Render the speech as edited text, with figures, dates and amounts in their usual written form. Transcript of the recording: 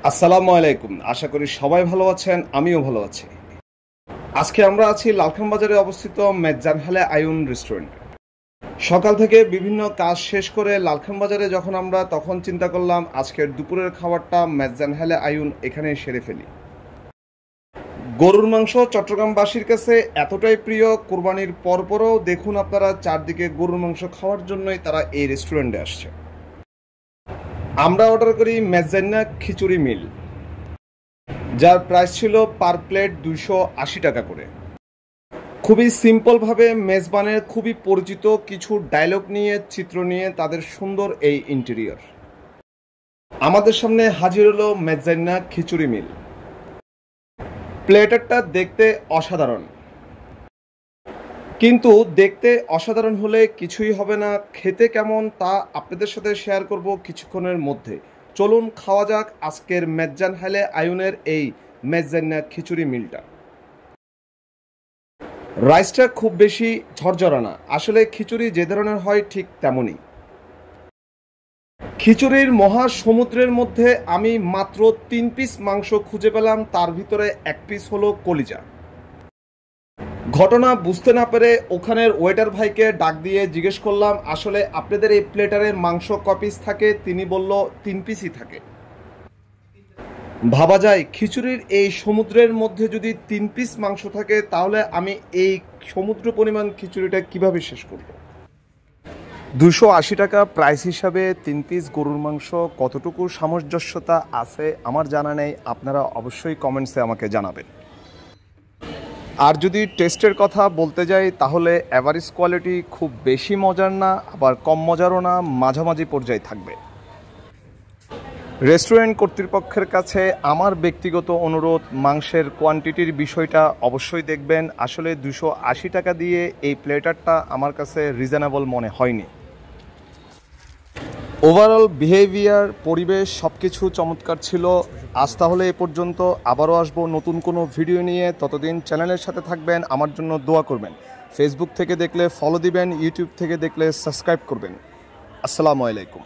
আসসালামু আলাইকুম। আশা করি সবাই ভালো আছেন, আমিও ভালো আছি। আজকে আমরা আছি লালখান বাজারে অবস্থিত মেজানহালে আয়ুন রেস্টুরেন্ট। সকাল থেকে বিভিন্ন কাজ শেষ করে লালখান বাজারে যখন আমরা তখন চিন্তা করলাম আজকের দুপুরের খাবারটা মেজানহালে আয়ুন এখানে সেরে ফেলি। গরুর মাংস চট্টগ্রামবাসীর কাছে এতটাই প্রিয়, কোরবানির পরপরও দেখুন আপনারা চারদিকে গরুর মাংস খাওয়ার জন্যই তারা এই রেস্টুরেন্টে আসছে। আমরা অর্ডার করি মেজান্না খিচুড়ি মিল, যার প্রাইস ছিল পার প্লেট 280 টাকা করে। খুবই সিম্পলভাবে মেজবানের খুবই পরিচিত কিছু ডায়লগ নিয়ে, চিত্র নিয়ে তাদের সুন্দর এই ইন্টেরিয়র। আমাদের সামনে হাজির হলো মেজান্না খিচুড়ি মিল। প্লেটারটা দেখতে অসাধারণ, কিন্তু দেখতে অসাধারণ হলে কিছুই হবে না, খেতে কেমন তা আপনাদের সাথে শেয়ার করব কিছুক্ষণের মধ্যে। চলুন খাওয়া যাক আজকের মেজানহালে আয়ুনের এই মেজান্না খিচুড়ি মিলটা। রাইসটা খুব বেশি ঝরঝরা না, আসলে খিচুড়ি যে ধরনের হয় ঠিক তেমনই। খিচুড়ির মহা সমুদ্রের মধ্যে আমি মাত্র 3 পিস মাংস খুঁজে পেলাম, তার ভিতরে 1 পিস হলো কলিজা। ঘটনা বুঝতে না পেরে ওখানের ওয়েটার ভাইকে ডাক দিয়ে জিজ্ঞেস করলাম আসলে আপনাদের এই প্লেটারের মাংস ক পিস থাকে। তিনি বলল 3 পিসই থাকে। ভাবা যায় খিচুড়ির এই সমুদ্রের মধ্যে যদি 3 পিস মাংস থাকে তাহলে আমি এই সমুদ্র পরিমাণ খিচুড়িটা কিভাবে শেষ করব। 280 টাকা প্রাইস হিসাবে 3 পিস গরুর মাংস কতটুকু সামঞ্জস্যতা আছে আমার জানা নেই, আপনারা অবশ্যই কমেন্টসে আমাকে জানাবেন। আর যদি টেস্টের কথা বলতে যাই তাহলে অ্যাভারেজ কোয়ালিটি, খুব বেশি মজার না আবার কম মজারও না, মাঝামাঝি পর্যায়ে থাকবে। রেস্টুরেন্ট কর্তৃপক্ষের কাছে আমার ব্যক্তিগত অনুরোধ, মাংসের কোয়ান্টিটির বিষয়টা অবশ্যই দেখবেন। আসলে 280 টাকা দিয়ে এই প্লেটারটা আমার কাছে রিজনেবল মনে হয়নি। ওভারঅল বিহেভিয়ার, পরিবেশ সব কিছু চমৎকার ছিল। আজ তাহলে এ পর্যন্ত, আবারও আসবো নতুন কোনো ভিডিও নিয়ে। ততদিন চ্যানেলের সাথে থাকবেন, আমার জন্য দোয়া করবেন। ফেসবুক থেকে দেখলে ফলো দিবেন, ইউটিউব থেকে দেখলে সাবস্ক্রাইব করবেন। আসসালামু আলাইকুম।